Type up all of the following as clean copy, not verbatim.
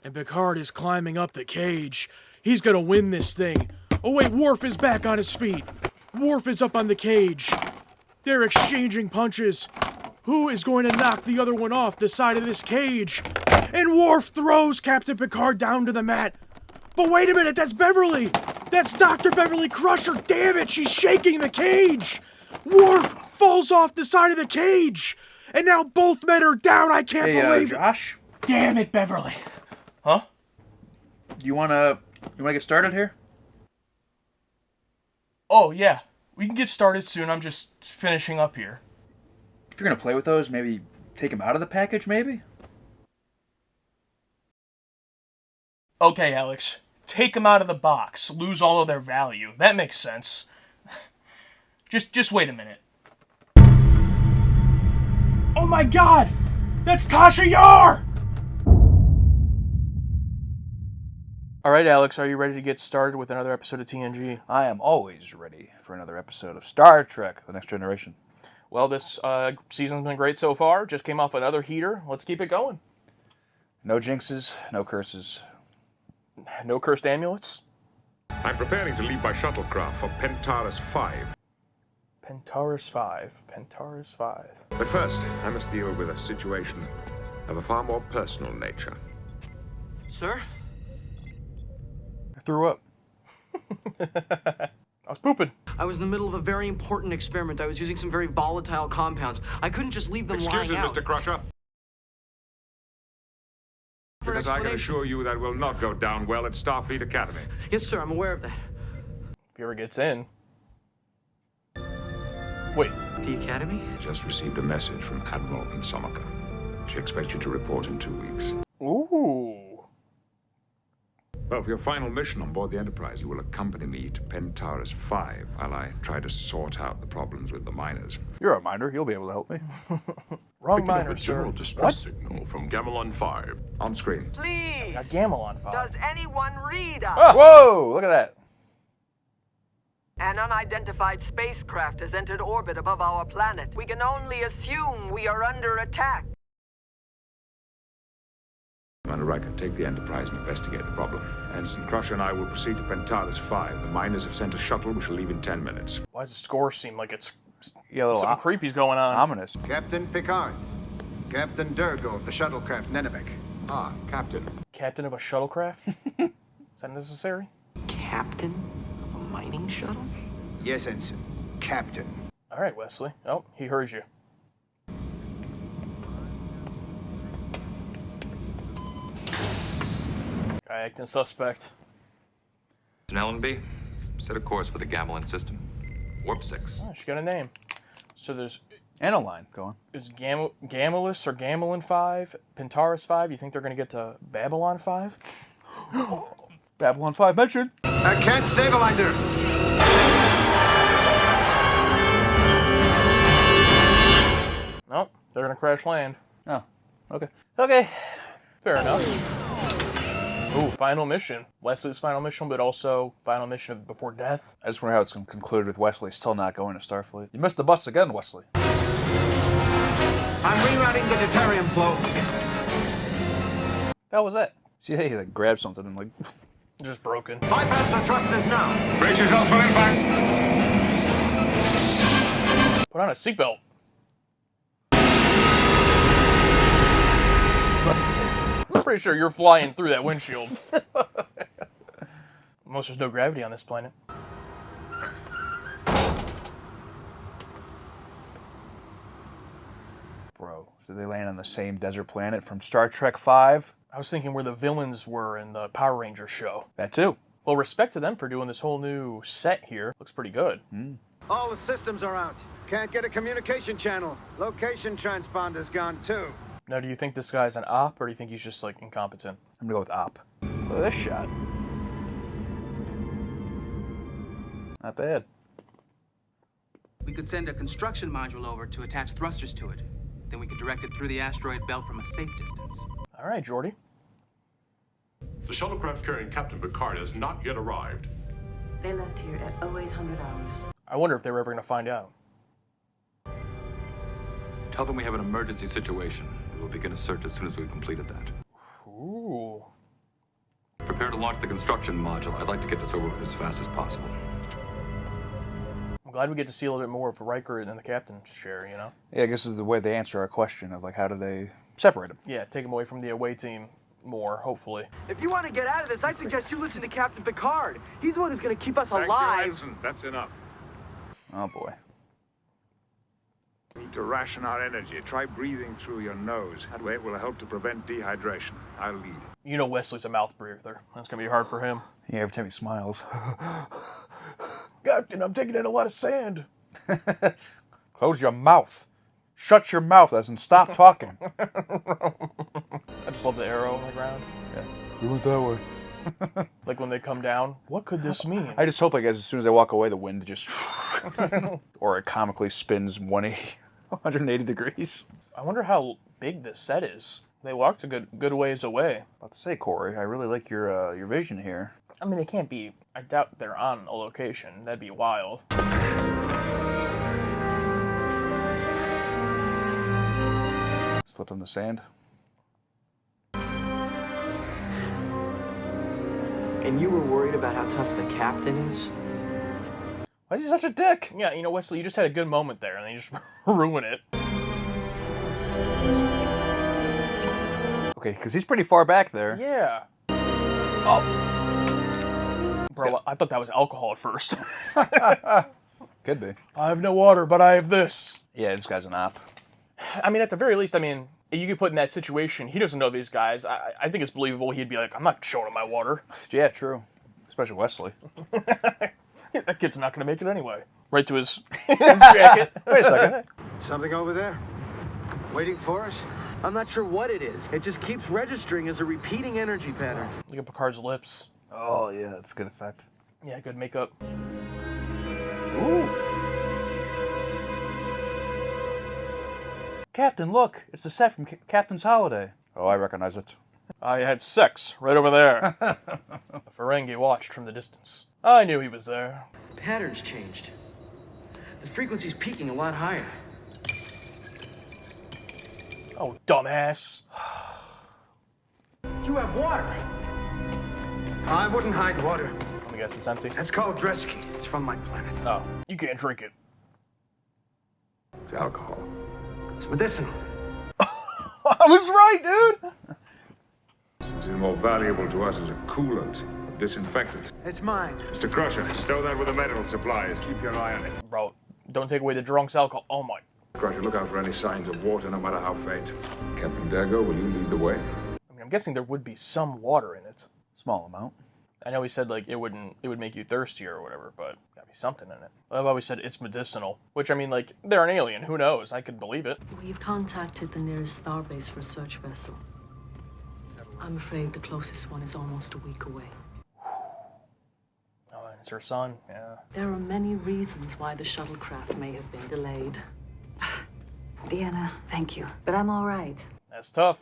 And Picard is climbing up the cage. He's gonna win this thing. Oh wait, Worf is back on his feet. Worf is up on the cage. They're exchanging punches. Who is going to knock the other one off the side of this cage? And Worf throws Captain Picard down to the mat. But wait a minute, that's Beverly! That's Dr. Beverly Crusher! Damn it, she's shaking the cage! Worf falls off the side of the cage! And now both men are down, I can't believe it! Josh? Damn it, Beverly! Huh? You wanna get started here? Oh, yeah. We can get started soon, I'm just finishing up here. If you're gonna play with those, maybe take them out of the package, maybe? Okay, Alex. Take them out of the box. Lose all of their value. That makes sense. Just wait a minute. Oh my god! That's Tasha Yar! Alright, Alex, are you ready to get started with another episode of TNG? I am always ready for another episode of Star Trek: The Next Generation. Well, this season's been great so far. Just came off another heater. Let's keep it going. No jinxes, no curses. No cursed amulets? I'm preparing to leave my shuttlecraft for Pentaurus 5. Pentaurus 5. Pentaurus 5. But first, I must deal with a situation of a far more personal nature. Sir? I threw up. I was pooping. I was in the middle of a very important experiment. I was using some very volatile compounds. I couldn't just leave them Excuse me, lying out. Mr. Crusher. For an Because I can explanation. assure you that will not go down well at Starfleet Academy. Yes, sir, I'm aware of that. If he ever gets in. Wait. The Academy? Just received a message from Admiral Insomaka. She expects you to report in 2 weeks. Ooh. Well, for your final mission on board the Enterprise, you will accompany me to Pentaurus 5 while I try to sort out the problems with the miners. You're a miner, you'll be able to help me. Wrong Picking up miner, a sir. general distress signal from Gamelon 5. On screen. Please, Got Gamelon 5. does anyone read us? Ah! Whoa, look at that. An unidentified spacecraft has entered orbit above our planet. We can only assume we are under attack. Commander Riker, take the Enterprise and investigate the problem. Ensign Crusher and I will proceed to Pentaurus 5. The miners have sent a shuttle which will leave in 10 minutes. Why does the score seem like it's Yeah, a little something creepy's going on? ominous. Captain Picard. Captain Durgo of the shuttlecraft Nenevek. Ah, Captain. Captain of a shuttlecraft? Is that necessary? Captain of a mining shuttle? Yes, Ensign. Captain. All right, Wesley. Oh, he heard you. Guy acting suspect. An LNB, set a course for the Gamelon system. Warp 6. Oh, she got a name. So there's And a line, go on. Gamulus or Gamelon 5, Pentaurus 5. You think they're going to get to Babylon 5? Babylon 5 mentioned. A cat stabilizer. Nope, they're going to crash land. Oh, okay. Okay, fair enough. Ooh, final mission. Wesley's final mission, but also final mission of before death. I just wonder how it's going to conclude with Wesley still not going to Starfleet. You missed the bus again, Wesley. I'm rerouting the deuterium flow. That was it. See, he like grabbed something and like... Just broken. Bypass the thrusters now. Brace yourself for impact! Put on a seatbelt. I'm pretty sure you're flying through that windshield. Most there's no gravity on this planet. Bro, did they land on the same desert planet from Star Trek 5? I was thinking where the villains were in the Power Rangers show. That too. Well, respect to them for doing this whole new set here. Looks pretty good. All the systems are out. Can't get a communication channel. Location transponder's gone too. Now, do you think this guy's an op, or do you think he's just, like, incompetent? I'm gonna go with Op. Look at this shot. Not bad. We could send a construction module over to attach thrusters to it. Then we could direct it through the asteroid belt from a safe distance. All right, Geordi. The shuttlecraft carrying Captain Picard has not yet arrived. They left here at 0800 hours. I wonder if they were ever going to find out. Tell them we have an emergency situation. We will begin a search as soon as we've completed that. Ooh. Prepare to launch the construction module. I'd like to get this over with as fast as possible. I'm glad we get to see a little bit more of Riker in the captain's chair, you know? Yeah, I guess this is the way they answer our question of, like, how do they separate them? Yeah, take him away from the away team more, hopefully. If you want to get out of this, I suggest you listen to Captain Picard. He's the one who's going to keep us Thank you, alive. Ensign. That's enough. Oh, boy. We need to ration our energy. Try breathing through your nose. That way it will help to prevent dehydration. I'll lead. You know Wesley's a mouth breather. That's going to be hard for him. Yeah, every time he smiles. Captain, I'm taking in a lot of sand. Close your mouth. Shut your mouth, and stop talking. I just love the arrow on the ground. Yeah. We went that way. Like when they come down, what could this mean? I just hope, I guess, as soon as they walk away, the wind just... or it comically spins 180 degrees. I wonder how big this set is. They walked a good ways away. About to say, Corey, I really like your vision here. I mean, it can't be... I doubt they're on a location. That'd be wild. Slip in the sand. And you were worried about how tough the captain is? Why is he such a dick? Yeah, you know, Wesley, you just had a good moment there, and then you just ruin it. Okay, because he's pretty far back there. Yeah. Oh. Bro, I thought that was alcohol at first. Could be. I have no water, but I have this. Yeah, this guy's an op. I mean, at the very least, I mean, you get put in that situation. He doesn't know these guys. I think it's believable. He'd be like, I'm not showing him my water. Yeah, true. Especially Wesley. That kid's not going to make it anyway. Right to his jacket. Wait a second. Something over there? Waiting for us? I'm not sure what it is. It just keeps registering as a repeating energy pattern. Look at Picard's lips. Oh, yeah, that's a good effect. Yeah, good makeup. Ooh. Captain, look. It's the set from Captain's Holiday. Oh, I recognize it. I had sex right over there. A Ferengi watched from the distance. I knew he was there. The pattern's changed. The frequency's peaking a lot higher. Oh, dumbass. You have water. I wouldn't hide water. Let me guess, it's empty. That's called Dresky. It's from my planet. Oh, you can't drink it. It's alcohol. It's medicinal. I was right, dude! Since it's more valuable to us as a coolant, disinfectant. It's mine. Mr. Crusher, stow that with the medical supplies. Keep your eye on it. Bro, don't take away the drunk's alcohol. Oh my. Crusher, look out for any signs of water, no matter how faint. Captain Dago, will you lead the way? I mean, I'm guessing there would be some water in it. Small amount. I know he said, like, it would make you thirstier or whatever, but gotta be something in it. I've always said it's medicinal, which, I mean, like, they're an alien. Who knows? I could believe it. We've contacted the nearest starbase research vessel. I'm afraid the closest one is almost a week away. Oh, and it's her son. Yeah. There are many reasons why the shuttlecraft may have been delayed. Deanna, thank you. But I'm all right. That's tough.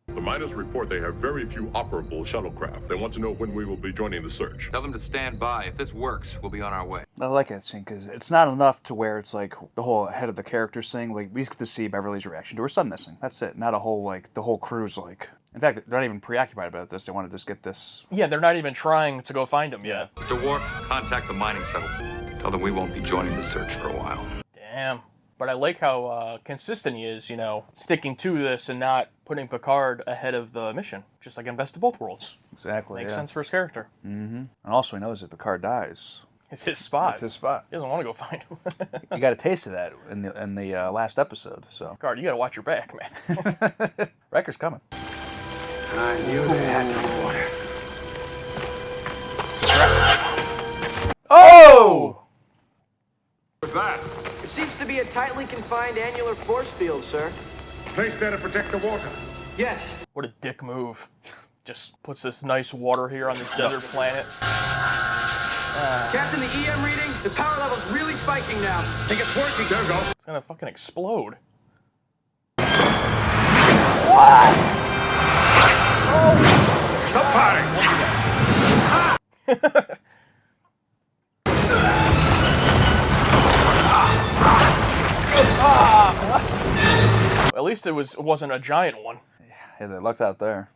The miners report they have very few operable shuttlecraft. They want to know when we will be joining the search. Tell them to stand by. If this works, we'll be on our way. I like that scene because it's not enough to where it's like the whole head of the characters thing. Like, we just get to see Beverly's reaction to her son missing. That's it. Not a whole, like, the whole crew's like... In fact, they're not even preoccupied about this. They want to just get this... Yeah, they're not even trying to go find him yet. Mr. Worf, contact the mining settlement. Tell them we won't be joining the search for a while. Damn. But I like how consistent he is, you know, sticking to this and not putting Picard ahead of the mission. Just like in Best of Both Worlds. Exactly, Makes yeah. sense for his character. Mm-hmm. And also he knows if Picard dies... It's his spot. It's his spot. He doesn't want to go find him. You got a taste of that in the last episode, so... Picard, you gotta watch your back, man. Riker's coming. I knew they had no water. Oh! What's that? It seems to be a tightly confined annular force field, sir. Place there to protect the water. Yes. What a dick move. Just puts this nice water here on this desert planet. Captain, the EM reading, the power level's really spiking now. Think it's working. There we go. It's gonna fucking explode. Stop firing. At least it wasn't a giant one. Yeah, they lucked out there.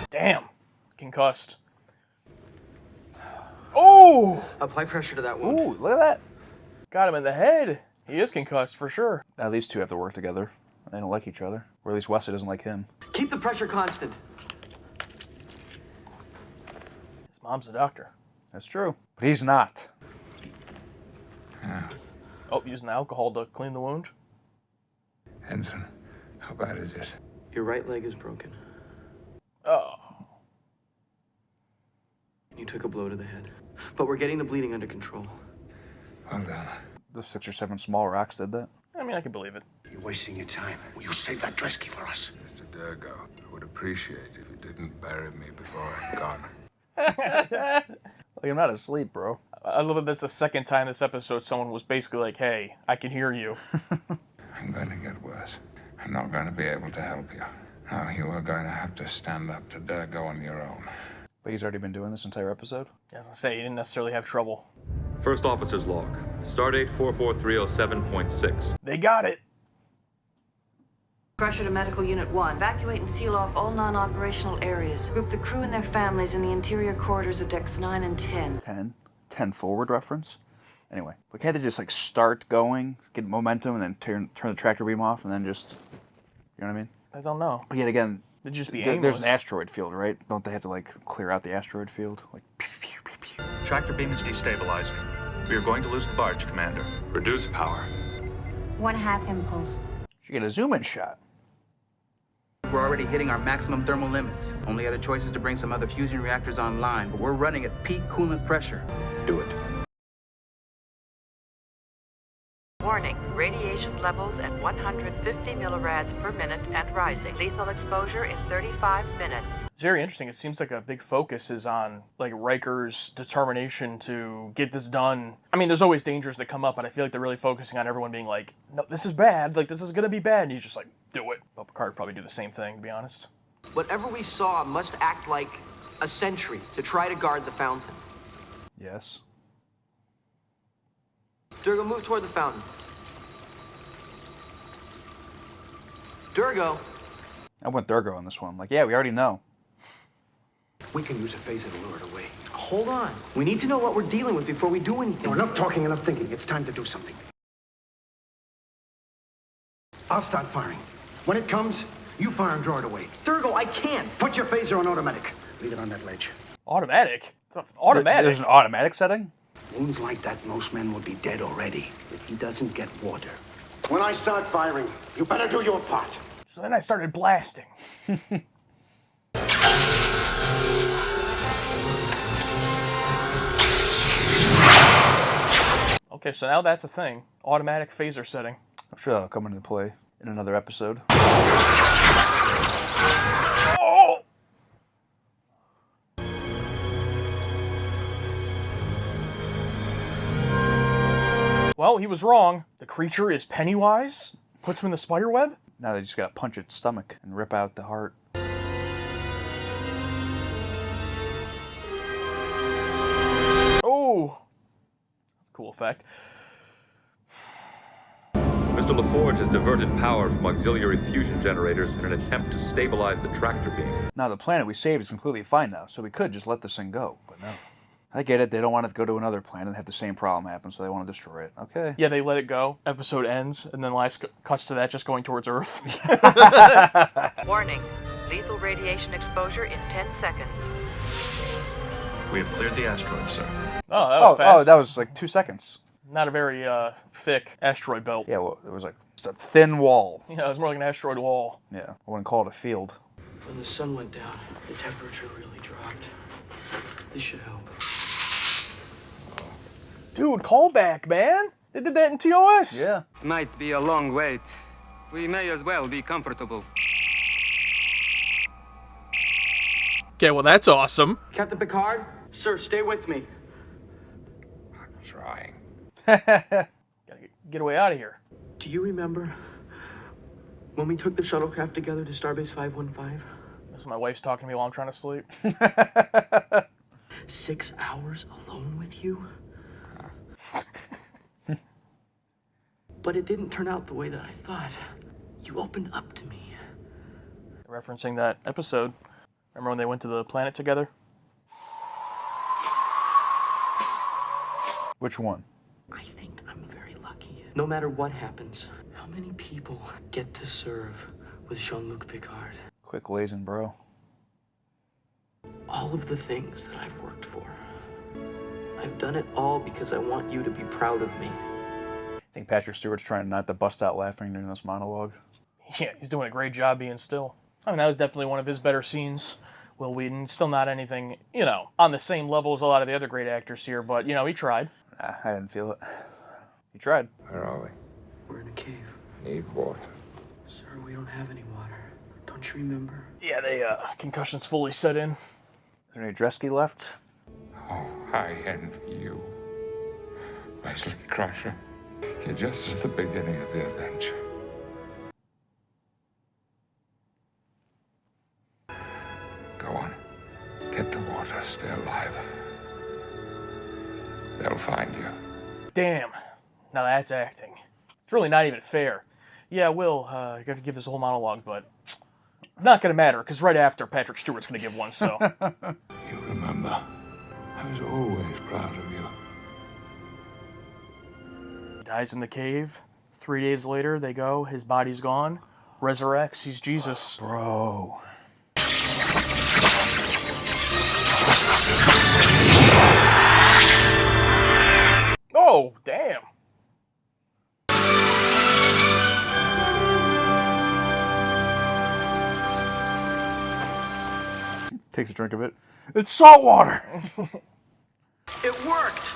Damn. Concussed. Oh! Apply pressure to that wound. Ooh, look at that. Got him in the head. He is concussed for sure. Now these two have to work together. They don't like each other. Or at least Wesley doesn't like him. Keep the pressure constant. His mom's a doctor. That's true. But he's not. Oh, using alcohol to clean the wound. Ensign, how bad is it? Your right leg is broken. Oh. You took a blow to the head. But we're getting the bleeding under control. Well done. Those 6 or 7 small rocks did that. I mean, I can believe it. You're wasting your time. Will you save that dress key for us? Mr. Durgo, I would appreciate if you didn't bury me before I'm gone. Like, I'm not asleep, bro. I love that that's the second time this episode someone was basically like, hey, I can hear you. I'm going to get worse. I'm not going to be able to help you. Now you are going to have to stand up to Durgo on your own. But he's already been doing this entire episode? As I say, he didn't necessarily have trouble. First Officer's Log. Stardate 44307.6. They got it. Crusher to Medical Unit 1. Evacuate and seal off all non-operational areas. Group the crew and their families in the interior corridors of decks 9 and 10. 10 forward reference? Anyway, but can't they just like start going, get momentum, and then turn the tractor beam off, and then just, you know what I mean? I don't know. But yet again, It'd just be there's aimless. an asteroid field, right? Don't they have to like clear out the asteroid field? Like, pew, pew, pew, pew. Tractor beam is destabilizing. We are going to lose the barge, Commander. Reduce power. 1/2 impulse. You get a zoom in shot. We're already hitting our maximum thermal limits. Only other choice is to bring some other fusion reactors online, but we're running at peak coolant pressure. Do it. Warning, radiation levels at 150 millirads per minute and rising. Lethal exposure in 35 minutes. It's very interesting. It seems like a big focus is on like Riker's determination to get this done. I mean, there's always dangers that come up, but I feel like they're really focusing on everyone being like, no, this is bad. Like, this is going to be bad. And he's just like, do it. But Picard would probably do the same thing, to be honest. Whatever we saw must act like a sentry to try to guard the fountain. Yes. Durgo, move toward the fountain. Durgo. I went Durgo on this one. Like, yeah, we already know. We can use a phaser to lure it away. Hold on. We need to know what we're dealing with before we do anything. No, enough talking, enough thinking. It's time to do something. I'll start firing. When it comes, you fire and draw it away. Durgo, I can't. Put your phaser on automatic. Leave it on that ledge. Automatic? Automatic? There's an automatic setting? Wounds like that, most men would be dead already if he doesn't get water. When I start firing, you better do your part. So then I started blasting. Okay, so now that's a thing. Automatic phaser setting. I'm sure that'll come into play in another episode. Oh! Well, he was wrong. The creature is Pennywise. Puts him in the spider web. Now they just gotta punch its stomach and rip out the heart. Oh! Cool effect. Mr. LaForge has diverted power from auxiliary fusion generators in an attempt to stabilize the tractor beam. Now the planet we saved is completely fine now, so we could just let this thing go, but no. I get it, they don't want it to go to another planet and have the same problem happen, so they want to destroy it. Okay. Yeah, they let it go. Episode ends, and then last cuts to that just going towards Earth. Warning, lethal radiation exposure in 10 seconds. We have cleared the asteroid, sir. Oh, that was fast. Oh, that was like 2 seconds. Not a very thick asteroid belt. Yeah, well, it was like just a thin wall. Yeah, it was more like an asteroid wall. Yeah, I wouldn't call it a field. When the sun went down, the temperature really dropped. This should help. Dude, call back, man. They did that in TOS. Yeah. Might be a long wait. We may as well be comfortable. Okay, well, that's awesome. Captain Picard? Sir, stay with me. I'm trying. Gotta get away out of here. Do you remember when we took the shuttlecraft together to Starbase 515? This is my wife's talking to me while I'm trying to sleep. 6 hours alone with you? But it didn't turn out the way that I thought. You opened up to me. Referencing that episode, Remember when they went to the planet together? Which one? I think I'm very lucky. No matter what happens, how many people get to serve with Jean-Luc Picard? Quit glazing, bro. All of the things that I've worked for. I've done it all because I want you to be proud of me. I think Patrick Stewart's trying not to bust out laughing during this monologue. Yeah, he's doing a great job being still. I mean, that was definitely one of his better scenes. Will Wheaton, still not anything, on the same level as a lot of the other great actors here, but, he tried. Nah, I didn't feel it. He tried. Where are we? We're in a cave. Need water. Sir, we don't have any water. Don't you remember? Yeah, concussion's fully set in. Is there any Dresky left? Oh, I envy you. Wesley Crusher. You're just at the beginning of the adventure. Go on. Get the water. Stay alive. They'll find you. Damn. Now that's acting. It's really not even fair. Yeah, Will, you have to give this whole monologue, but not going to matter, because right after, Patrick Stewart's going to give one, so. You remember, I was always proud of you. He dies in the cave. 3 days later, they go, his body's gone. Resurrects, he's Jesus. Bro. Oh, damn. Takes a drink of it. It's salt water! It worked!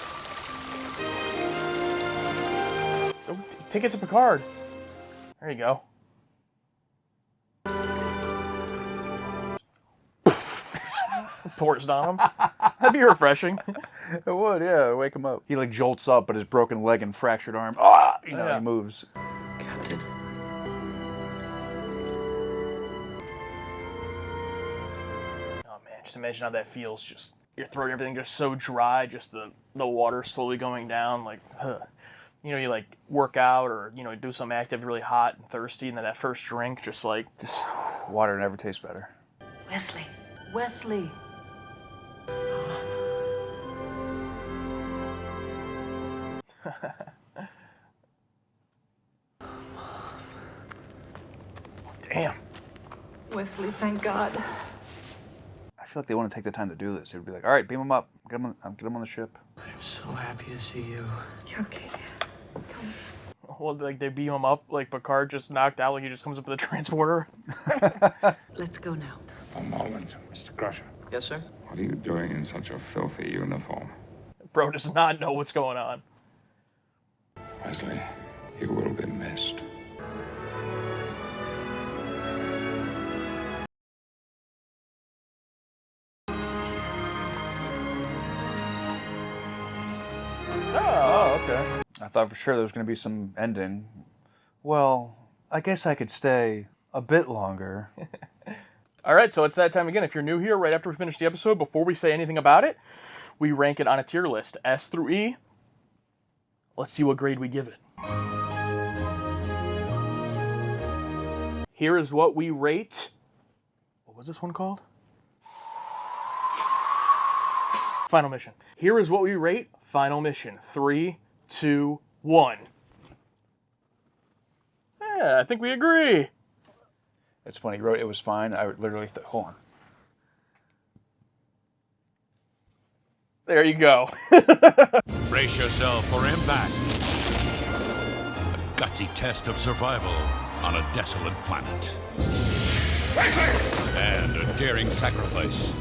Oh, take it to Picard. There you go. Pours on him. That'd be refreshing. It would, yeah. Wake him up. He jolts up, but his broken leg and fractured arm. Ah! He moves. Captain. Oh man, just imagine how that feels. Just your throat, everything just so dry. Just the water slowly going down. You work out or do something active, really hot and thirsty, and then that first drink, just water never tastes better. Wesley. Damn. Wesley, thank God. I feel like they want to take the time to do this. It would be like, all right, beam him up. Get him on the ship. I'm so happy to see you. You're okay. Come. Well, they beam him up, Picard just knocked out, he just comes up with a transporter. Let's go now. A moment, Mr. Crusher. Yes, sir? What are you doing in such a filthy uniform? Bro does not know what's going on. Wesley, you will be missed. Oh, okay. I thought for sure there was going to be some ending. Well, I guess I could stay a bit longer. All right, so it's that time again. If you're new here, right after we finish the episode, before we say anything about it, we rank it on a tier list, S through E. Let's see what grade we give it. Here is what we rate. What was this one called? Final Mission. Here is what we rate Final Mission. 3, 2, 1. Yeah, I think we agree. It's funny, he wrote it was fine. I literally hold on. There you go. Brace yourself for impact. A gutsy test of survival on a desolate planet. And a daring sacrifice.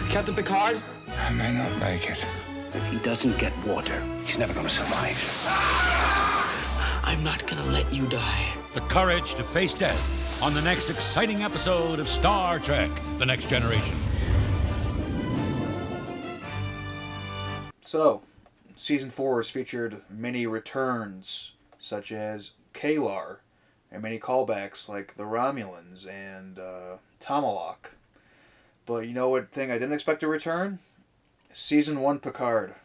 Captain Picard? I may not make it. If he doesn't get water, he's never gonna survive. I'm not gonna let you die. The courage to face death on the next exciting episode of Star Trek: The Next Generation. So, Season 4 has featured many returns, such as Kalar, and many callbacks like the Romulans and Tomalak. But you know what thing I didn't expect to return? Season 1 Picard.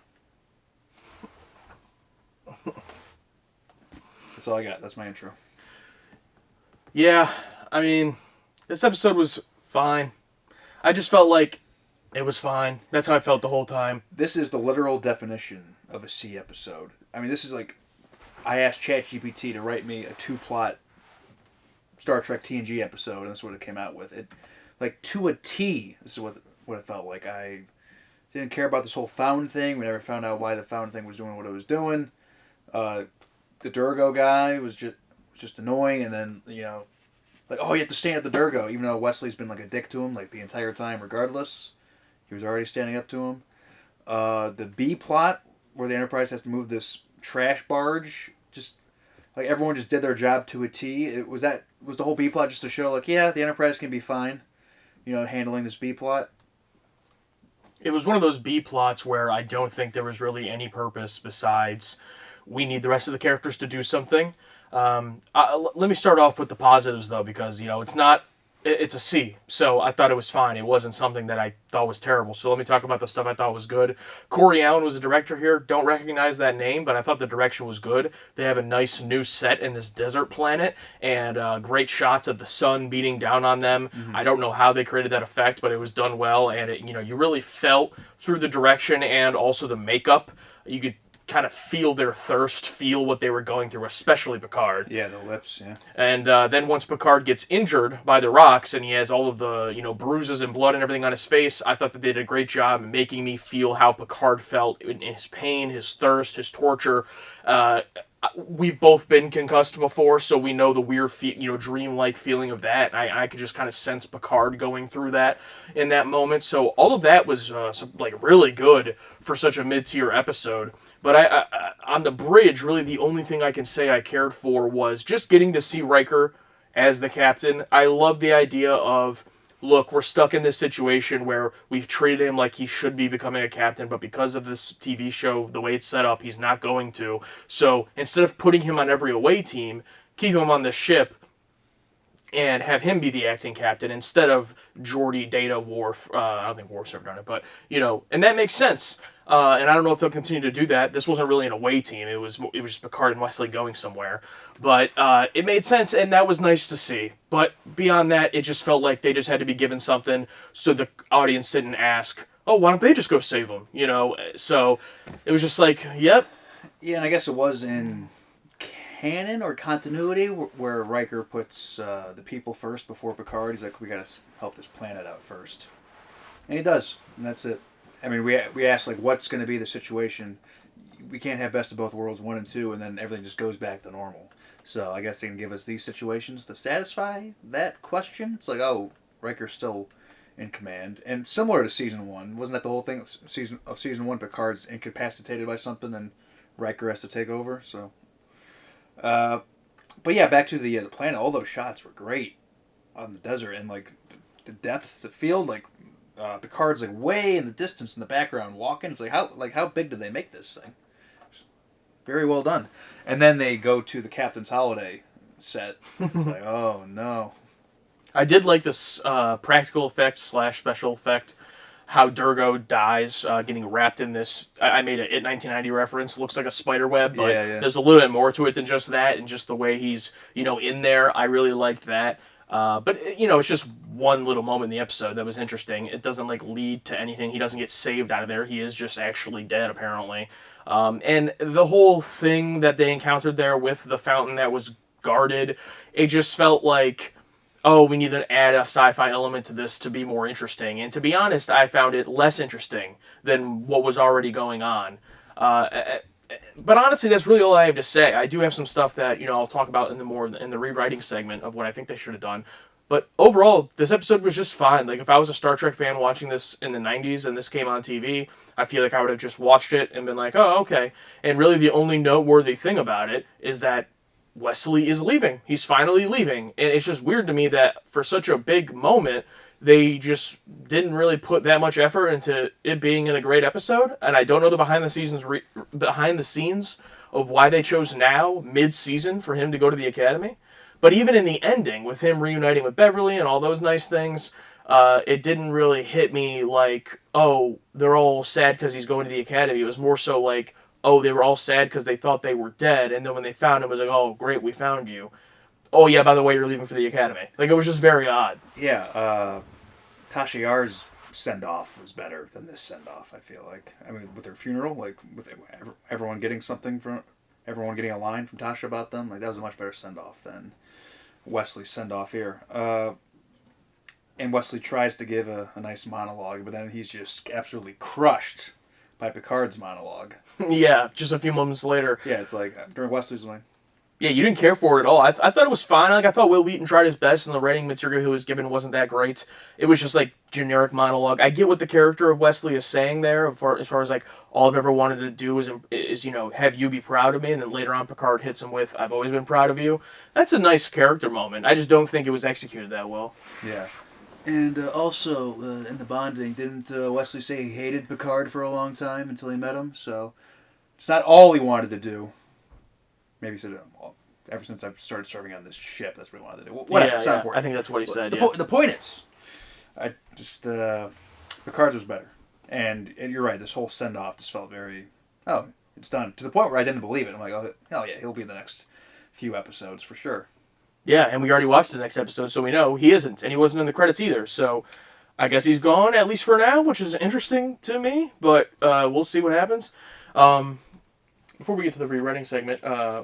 That's all I got. That's my intro. Yeah, I mean, this episode was fine. I just felt like it was fine. That's how I felt the whole time. This is the literal definition of a C episode. I mean, this is like, I asked ChatGPT to write me a 2-plot Star Trek TNG episode, and that's what it came out with. It, like, to a T, this is what it felt like. I didn't care about this whole found thing. We never found out why the found thing was doing what it was doing. The Durgo guy was just annoying, and then, you know, like, oh, you have to stand up to Durgo, even though Wesley's been like a dick to him like the entire time regardless. He was already standing up to him. The B plot, where the Enterprise has to move this trash barge, just like everyone just did their job to a T. Was the whole B plot just to show like, yeah, the Enterprise can be fine, you know, handling this B plot? It was one of those B plots where I don't think there was really any purpose besides we need the rest of the characters to do something. Let me start off with the positives though, because, you know, it's a C, so I thought it was fine. It wasn't something that I thought was terrible. So let me talk about the stuff I thought was good. Corey Allen was the director here. Don't recognize that name, but I thought the direction was good. They have a nice new set in this desert planet, and great shots of the sun beating down on them. Mm-hmm. I don't know how they created that effect, but it was done well, and you really felt through the direction and also the makeup. You could kind of feel their thirst, feel what they were going through, especially Picard. Yeah, the lips, yeah. And then once Picard gets injured by the rocks and he has all of the, bruises and blood and everything on his face, I thought that they did a great job making me feel how Picard felt in his pain, his thirst, his torture. We've both been concussed before, so we know the weird, dream-like feeling of that. I could just kind of sense Picard going through that in that moment. So all of that was really good for such a mid-tier episode. But I on the bridge, really the only thing I can say I cared for was just getting to see Riker as the captain. I love the idea of, look, we're stuck in this situation where we've treated him like he should be becoming a captain, but because of this TV show, the way it's set up, he's not going to. So instead of putting him on every away team, keep him on the ship and have him be the acting captain instead of Geordi, Data, Worf. I don't think Worf's ever done it, but, and that makes sense. And I don't know if they'll continue to do that. This wasn't really an away team. It was just Picard and Wesley going somewhere. But it made sense, and that was nice to see. But beyond that, it just felt like they just had to be given something so the audience didn't ask, oh, why don't they just go save them? So it was just like, yep. Yeah, and I guess it was in canon or continuity where Riker puts the people first before Picard. He's like, we got to help this planet out first. And he does, and that's it. I mean, we asked, like, what's going to be the situation? We can't have best of both worlds 1 and 2, and then everything just goes back to normal. So I guess they can give us these situations to satisfy that question. It's like, oh, Riker's still in command. And similar to Season 1, wasn't that the whole thing of Season 1? Picard's incapacitated by something, and Riker has to take over, so... but yeah, back to the planet. All those shots were great on the desert, and, like, the depth, the field, like... Picard's like way in the distance in the background walking. It's like how big did they make this thing? Very well done. And then they go to the Captain's Holiday set. It's like, oh no. I did like this practical effect / special effect. How Durgo dies, getting wrapped in this. I made a IT 1990 reference. Looks like a spider web, but there's a little bit more to it than just that, and just the way he's in there. I really liked that. But it's just one little moment in the episode that was interesting. It doesn't lead to anything. He doesn't get saved out of there. He is just actually dead, apparently. And the whole thing that they encountered there with the fountain that was guarded, it just felt like, oh, we need to add a sci-fi element to this to be more interesting. And to be honest, I found it less interesting than what was already going on. But honestly, that's really all I have to say. I do have some stuff that I'll talk about in the rewriting segment of what I think they should have done. But overall, this episode was just fine. Like, if I was a Star Trek fan watching this in the 90s and this came on TV, I feel like I would have just watched it and been like, oh, okay. And really the only noteworthy thing about it is that Wesley is leaving. He's finally leaving. And it's just weird to me that for such a big moment, they just didn't really put that much effort into it being in a great episode. And I don't know the behind the scenes of why they chose now, mid-season, for him to go to the Academy. But even in the ending, with him reuniting with Beverly and all those nice things, it didn't really hit me like, oh, they're all sad because he's going to the Academy. It was more so like, oh, they were all sad because they thought they were dead. And then when they found him, it was like, oh, great, we found you. Oh, yeah, by the way, you're leaving for the Academy. Like, it was just very odd. Yeah, Tasha Yar's send-off was better than this send-off, I feel like. I mean, with her funeral, like, with everyone getting something from... Everyone getting a line from Tasha about them, like, that was a much better send-off than Wesley's send-off here. And Wesley tries to give a nice monologue, but then he's just absolutely crushed by Picard's monologue. Yeah, just a few moments later. Yeah, it's like, during Wesley's line. Yeah, you didn't care for it at all. I thought it was fine. Like, I thought Will Wheaton tried his best, and the writing material he was given wasn't that great. It was just, like, generic monologue. I get what the character of Wesley is saying there, as far as, like, all I've ever wanted to do is, you know, have you be proud of me, and then later on Picard hits him with, I've always been proud of you. That's a nice character moment. I just don't think it was executed that well. Yeah. And also, in the bonding, didn't Wesley say he hated Picard for a long time until he met him? So, it's not all he wanted to do. Maybe he said, well, ever since I've started serving on this ship, that's what he wanted to do. Whatever, it's not important. I think that's what he said, The point is, I just, Picard's was better. And you're right, this whole send-off just felt very, oh, it's done. To the point where I didn't believe it. I'm like, oh yeah, he'll be in the next few episodes for sure. Yeah, and we already watched the next episode, so we know he isn't. And he wasn't in the credits either, so I guess he's gone, at least for now, which is interesting to me, but we'll see what happens. Before we get to the rewriting segment,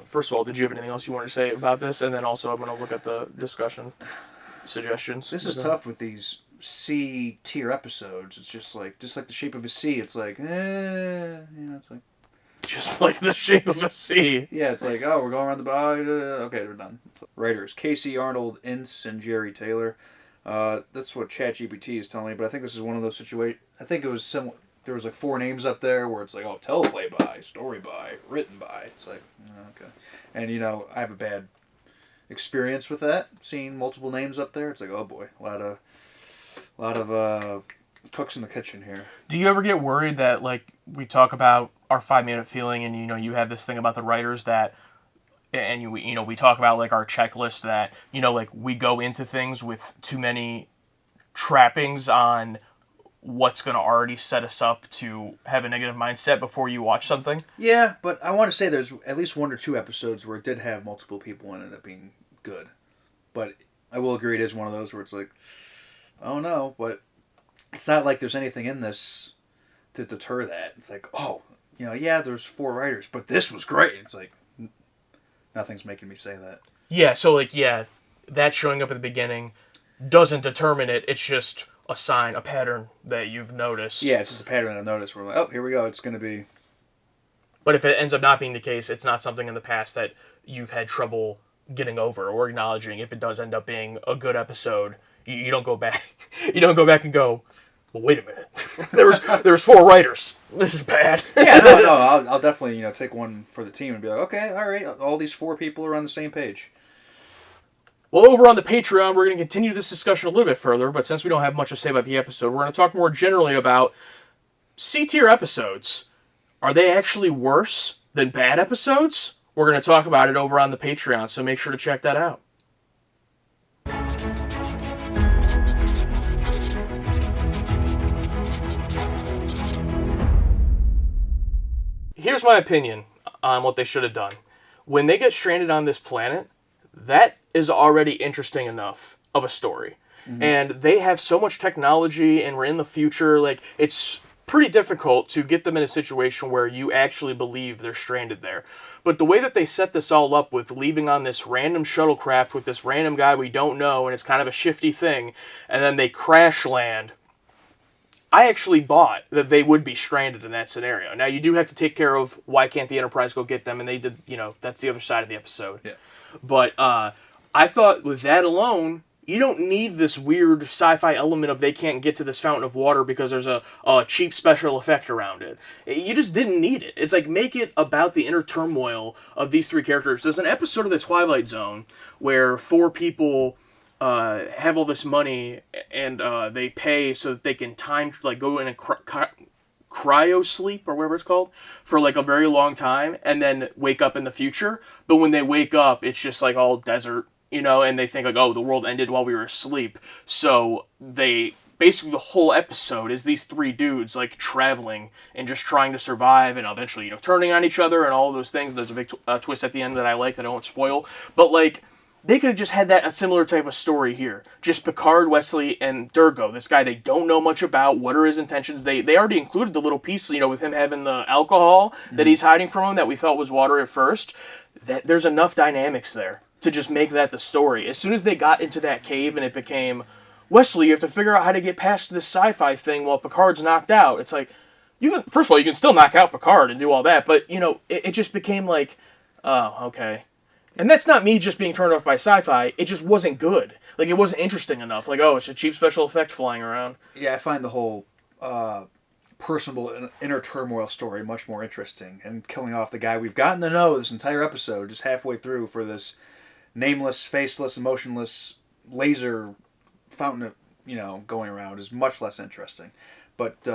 first of all, did you have anything else you wanted to say about this? And then also I'm going to look at the discussion suggestions. This is tough with these C tier episodes. It's just like the shape of a C. It's like, it's like just like the shape of a C. Yeah, it's like, oh, we're going around the body. Okay, we're done. Writers: Casey Arnold, Ince, and Jerry Taylor. That's what ChatGPT is telling me. But I think this is one of those situations. I think it was similar. There was like 4 names up there where it's like, oh, teleplay by, story by, written by. It's like, okay. And, you know, I have a bad experience with that, seeing multiple names up there. It's like, oh boy, a lot of cooks in the kitchen here. Do you ever get worried that, like, we talk about our 5-minute feeling and, you know, you have this thing about the writers that, and we talk about, like, our checklist that, you know, like, we go into things with too many trappings on what's going to already set us up to have a negative mindset before you watch something? Yeah, but I want to say there's at least 1 or 2 episodes where it did have multiple people and ended up being good. But I will agree it is one of those where it's like, oh no, but it's not like there's anything in this to deter that. It's like, oh, you know, yeah, there's 4 writers, but this was great. It's like, nothing's making me say that. Yeah, so like, yeah, that showing up at the beginning doesn't determine it. It's just a sign, a pattern that you've noticed. Yeah, it's just a pattern that I've noticed. We're like, oh, here we go. It's going to be... But if it ends up not being the case, it's not something in the past that you've had trouble getting over or acknowledging. If it does end up being a good episode, you don't go back. You don't go back and go, well, wait a minute. There's 4 writers. This is bad. Yeah, no. I'll definitely take one for the team and be like, okay, all right, all these 4 people are on the same page. Well, over on the Patreon, we're going to continue this discussion a little bit further, but since we don't have much to say about the episode, we're going to talk more generally about C-tier episodes. Are they actually worse than bad episodes? We're going to talk about it over on the Patreon, so make sure to check that out. Here's my opinion on what they should have done. When they get stranded on this planet, that is already interesting enough of a story. Mm-hmm. And they have so much technology and we're in the future, like, it's pretty difficult to get them in a situation where you actually believe they're stranded there. But the way that they set this all up with leaving on this random shuttlecraft with this random guy we don't know, and it's kind of a shifty thing, and then they crash land, I actually bought that they would be stranded in that scenario. Now, you do have to take care of why can't the Enterprise go get them, and they did, that's the other side of the episode. Yeah. But I thought with that alone, you don't need this weird sci-fi element of they can't get to this fountain of water because there's a cheap special effect around it. You just didn't need it. It's like, make it about the inner turmoil of these 3 characters. There's an episode of The Twilight Zone where 4 people have all this money and they pay so that they can go in and cryo sleep or whatever it's called for like a very long time and then wake up in the future. But when they wake up, it's just like all desert, and they think like, oh, the world ended while we were asleep. So they basically, the whole episode is these 3 dudes like traveling and just trying to survive and eventually, turning on each other and all those things. There's a big twist at the end that I like that I won't spoil. But like, They could have just had a similar type of story here. Just Picard, Wesley, and Durgo. This guy they don't know much about. What are his intentions? They already included the little piece, with him having the alcohol that he's hiding from him that we thought was water at first. That there's enough dynamics there to just make that the story. As soon as they got into that cave and it became, Wesley, you have to figure out how to get past this sci-fi thing while Picard's knocked out. It's like, first of all, you can still knock out Picard and do all that, but, it just became like, oh, okay. And that's not me just being turned off by sci-fi. It just wasn't good. Like, it wasn't interesting enough. Like, oh, it's a cheap special effect flying around. Yeah, I find the whole personal inner turmoil story much more interesting. And killing off the guy we've gotten to know this entire episode, just halfway through, for this nameless, faceless, emotionless laser fountain, going around is much less interesting. But,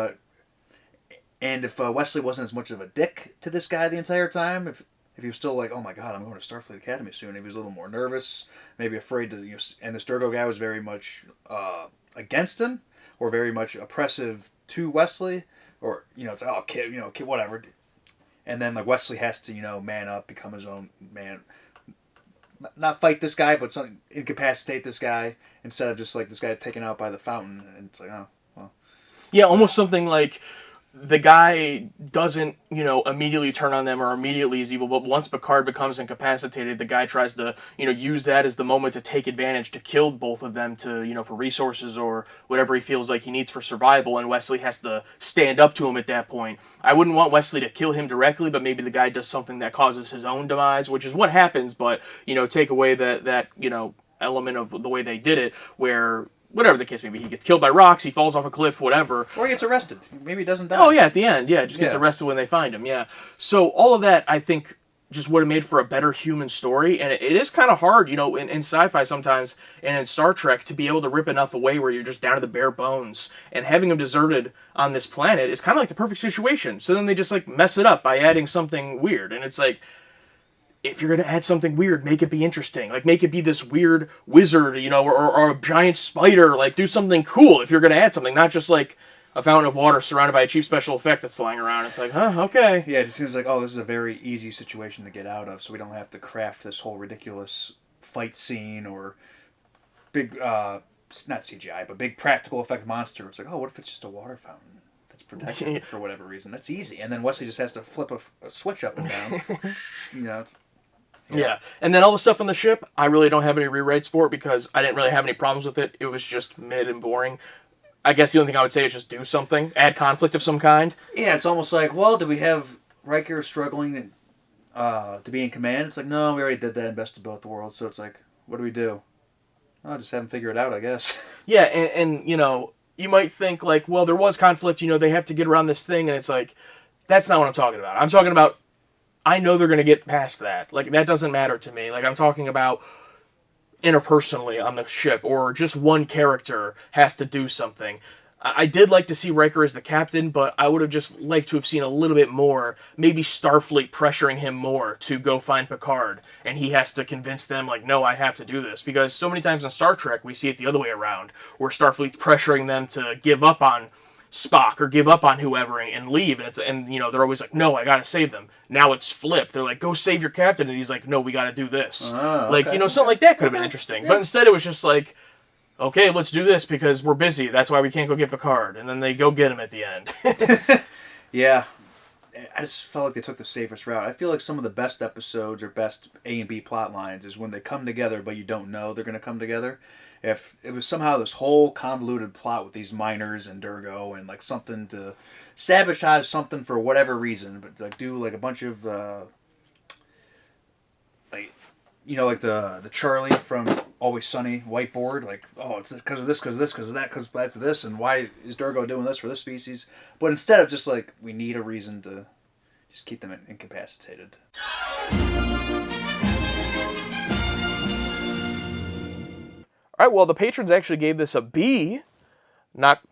and if Wesley wasn't as much of a dick to this guy the entire time, if he was still like, oh my god, I'm going to Starfleet Academy soon, if he was a little more nervous, maybe afraid to, and this Durgo guy was very much against him, or very much oppressive to Wesley, or, it's like, oh, kid, whatever. And then, like, Wesley has to, man up, become his own man. Not fight this guy, but incapacitate this guy, instead of just, like, this guy taken out by the fountain, and it's like, oh, well. Yeah, almost something like the guy doesn't, immediately turn on them or immediately is evil, but once Picard becomes incapacitated, the guy tries to, use that as the moment to take advantage to kill both of them to, for resources or whatever he feels like he needs for survival, and Wesley has to stand up to him at that point. I wouldn't want Wesley to kill him directly, but maybe the guy does something that causes his own demise, which is what happens, but, take away that element of the way they did it, where whatever the case may be, he gets killed by rocks, he falls off a cliff, whatever. Or he gets arrested. Maybe he doesn't die. Oh, yeah, at the end. Yeah, just gets arrested when they find him, yeah. So all of that, I think, just would have made for a better human story. And it is kind of hard, in sci-fi sometimes, and in Star Trek, to be able to rip enough away where you're just down to the bare bones. And having him deserted on this planet is kind of like the perfect situation. So then they just, mess it up by adding something weird. And it's like, if you're going to add something weird, make it be interesting. Like, make it be this weird wizard, or a giant spider. Like, do something cool if you're going to add something. Not just, like, a fountain of water surrounded by a cheap special effect that's flying around. It's like, huh, okay. Yeah, it just seems like, oh, this is a very easy situation to get out of, so we don't have to craft this whole ridiculous fight scene or big, not CGI, but big practical effect monster. It's like, oh, what if it's just a water fountain that's protected for whatever reason? That's easy. And then Wesley just has to flip a switch up and down. Yeah, and then all the stuff on the ship, I really don't have any rewrites for it because I didn't really have any problems with it. It was just mid and boring. I guess the only thing I would say is just do something, add conflict of some kind. Yeah, it's almost like, well, do we have Riker struggling to be in command? It's like, no, we already did that in Best of Both Worlds, so it's like, what do we do? I'll just have them figure it out, I guess. Yeah, and you might think, like, well, there was conflict, they have to get around this thing, and it's like, that's not what I'm talking about. I'm talking about, I know they're going to get past that. Like, that doesn't matter to me. Like, I'm talking about interpersonally on the ship, or just one character has to do something. I did like to see Riker as the captain, but I would have just liked to have seen a little bit more, maybe Starfleet pressuring him more to go find Picard, and he has to convince them, like, no, I have to do this. Because so many times in Star Trek, we see it the other way around, where Starfleet's pressuring them to give up on Spock or give up on whoever and leave, and they're always like, no, I gotta save them. Now it's flipped. They're like, go save your captain, and he's like, no, we gotta do this. Like, something like that could have been interesting. Yeah. But instead it was just like, okay, let's do this because we're busy. That's why we can't go get Picard. And then they go get him at the end. Yeah. I just felt like they took the safest route. I feel like some of the best episodes or best A and B plot lines is when they come together, but you don't know they're going to come together. If it was somehow this whole convoluted plot with these miners and Durgo and like something to sabotage something for whatever reason, but like do like a bunch of like the Charlie from Always Sunny whiteboard, like, oh, it's because of this, because of this, because of that, because back to this, and why is Durgo doing this for this species? But instead of just like, we need a reason to just keep them incapacitated. All right, well, the patrons actually gave this a B. Not,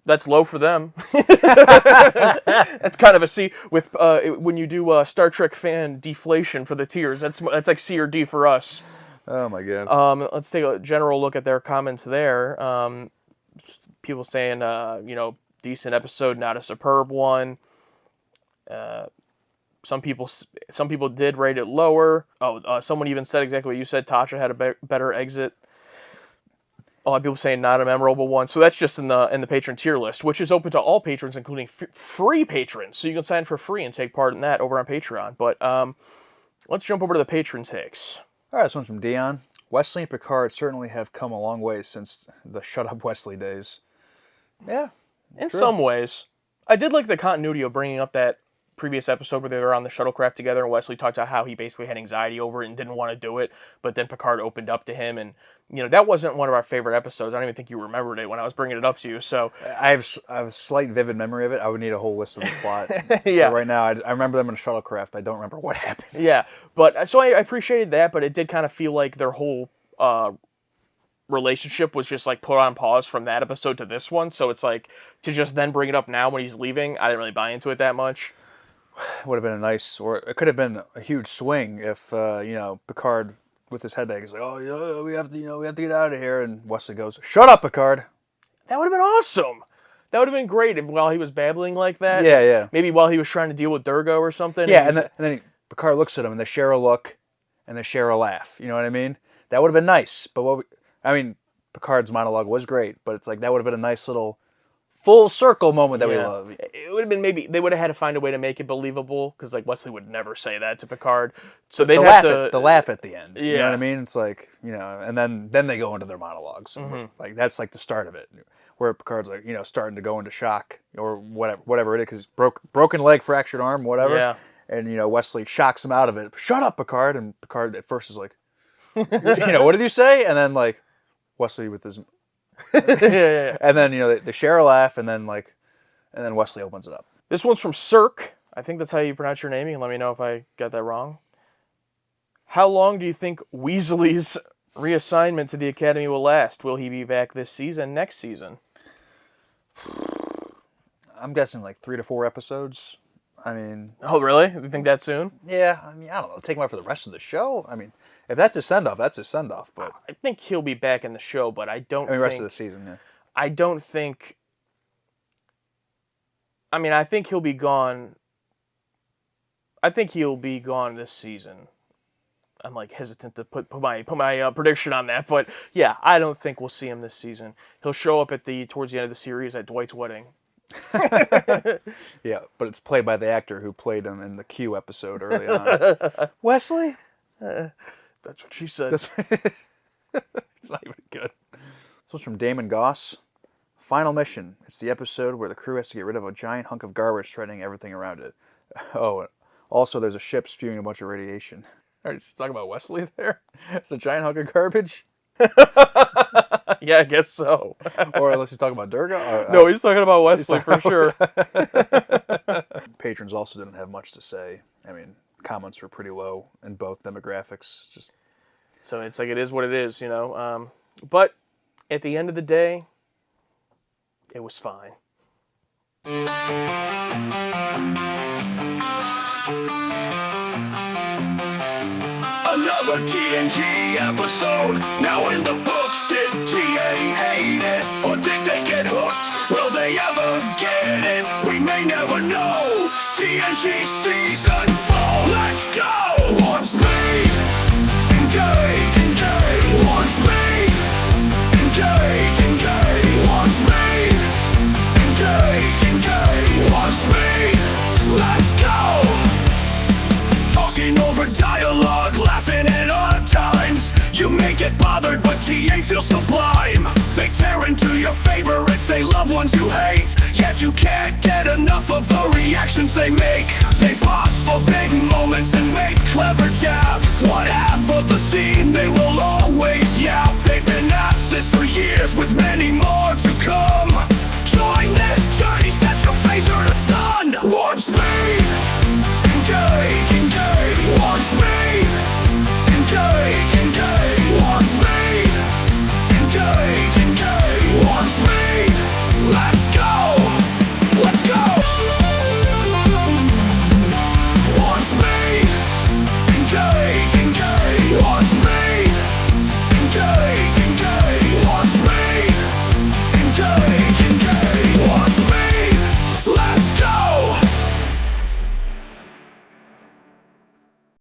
that's low for them. That's kind of a C. With when you do Star Trek fan deflation for the tiers, that's like C or D for us. Oh my god. Let's take a general look at their comments there. People saying, decent episode, not a superb one. Some people did rate it lower. Someone even said exactly what you said. Tasha had a better exit. A lot of people saying not a memorable one. So that's just in the patron tier list, which is open to all patrons, including free patrons. So you can sign for free and take part in that over on Patreon. But let's jump over to the patron takes. All right, this one's from Dion. Wesley and Picard certainly have come a long way since the Shut Up Wesley days. Yeah, in some ways. I did like the continuity of bringing up that previous episode where they were on the shuttlecraft together, and Wesley talked about how he basically had anxiety over it and didn't want to do it, but then Picard opened up to him, and that wasn't one of our favorite episodes. I don't even think you remembered it when I was bringing it up to you. So I have a slight vivid memory of it. I would need a whole list of the plot. Yeah. But right now, I remember them in a shuttlecraft. I don't remember what happens. Yeah, but so I appreciated that, but it did kind of feel like their whole relationship was just like put on pause from that episode to this one. So it's like to just then bring it up now when he's leaving, I didn't really buy into it that much. Would have been or it could have been a huge swing if Picard with his headache is like, oh yeah, we have to get out of here, and Wesley goes, shut up, Picard. That would have been awesome. That would have been great if while he was babbling like that. Yeah. Maybe while he was trying to deal with Durgo or something. Yeah, and then Picard looks at him and they share a look and they share a laugh. You know what I mean? That would have been nice. But Picard's monologue was great, but it's like that would have been a nice little full circle moment that we love. It would have been maybe they would have had to find a way to make it believable because like Wesley would never say that to Picard, so they'd have to laugh at the end. Yeah. You know what I mean? It's like and then they go into their monologues. Mm-hmm. Like that's like the start of it, where Picard's like starting to go into shock or whatever it is, because broken leg, fractured arm, whatever. Yeah. And Wesley shocks him out of it. Shut up, Picard. And Picard at first is like, what did you say? And then like Wesley with his. Yeah. And then they share a laugh, and then Wesley opens it up. This one's from Cirque. I think that's how you pronounce your name. You can let me know if I got that wrong. How long do you think Weasley's reassignment to the Academy will last? Will he be back this season, next season? I'm guessing like 3 to 4 episodes. I mean. Oh, really? You think that soon? Yeah. I mean, I don't know. Take him out for the rest of the show. I mean, if that's his send-off, that's his send-off. But I think he'll be back in the show, but I don't think... rest of the season, yeah. I don't think... I mean, I think he'll be gone... I think he'll be gone this season. I'm like hesitant to put my prediction on that, but yeah, I don't think we'll see him this season. He'll show up towards the end of the series at Dwight's wedding. Yeah, but it's played by the actor who played him in the Q episode early on. Wesley? That's what she said. It's not even good. This one's from Damon Goss. Final mission. It's the episode where the crew has to get rid of a giant hunk of garbage threatening everything around it. Oh, also there's a ship spewing a bunch of radiation. Are you just talking about Wesley there? It's a giant hunk of garbage? Yeah, I guess so. Or unless he's talking about Durga? No, he's talking about Wesley for sure. Patrons also didn't have much to say. I mean, comments were pretty low in both demographics. So it's like it is what it is, But at the end of the day, it was fine. Another TNG episode, now in the books. Did TA hate it, or did they get hooked? Will they ever get it? We may never know. TNG season 4, let's go! Warp speed, engage, warp speed, engage, warp speed, engage, warp speed, let's go! Talking over dialogue, laughing at odd times. You may get bothered, but TA feels sublime. They tear into your favorites, they love ones you hate. Yet you can't get enough of the reactions they make. They pause for big moments and make clever jabs. One half of the scene they will always yap. They've been at this for years with